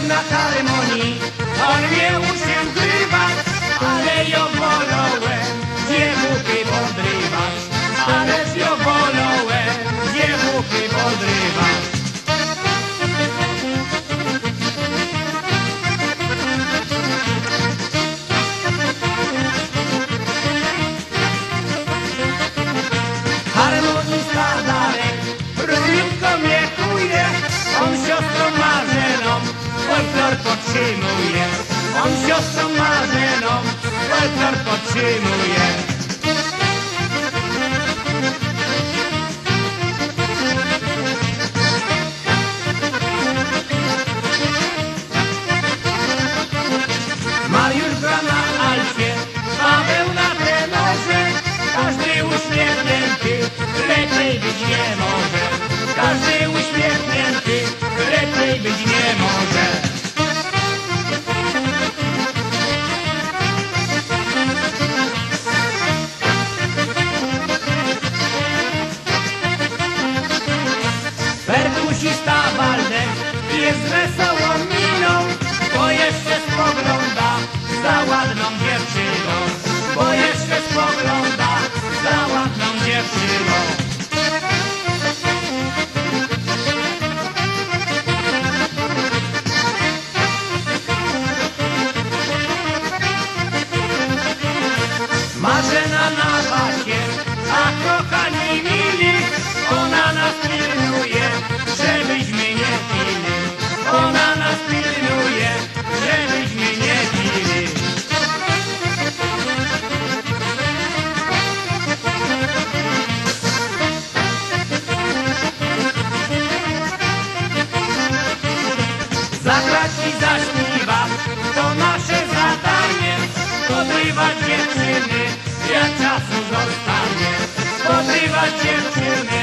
na harmonii, on mnie uczył grywać, ale ja wolałem dziewuchy podrywać, ależ ja wolałem dziewuchy podrywać. Harmonista Darek równiutko mnie kuje, on siostrą Marzeną folklor podtrzymuje, on siostrą Marzeną folklor podtrzymuje. Mariusz gra na alcie, Paweł na tenorze, każdy uśmiechnięty, lepiej być nie może. Każdy uśmiechnięty, lepiej być nie może. Perkusista Waldek jest wesołą miną, bo jeszcze spogląda za ładną dziewczyną, bo jeszcze spogląda za ładną dziewczyną. Marzena na basie, a kochani mili, ona nas pilnuje, żebyśmy nie pili. Ona nas pilnuje, żebyśmy nie pili. Zagrać i zaśpiewać to nasze zadanie, podrywać dziewczyny, jak czasu zostanie, podrywać dziewczyny.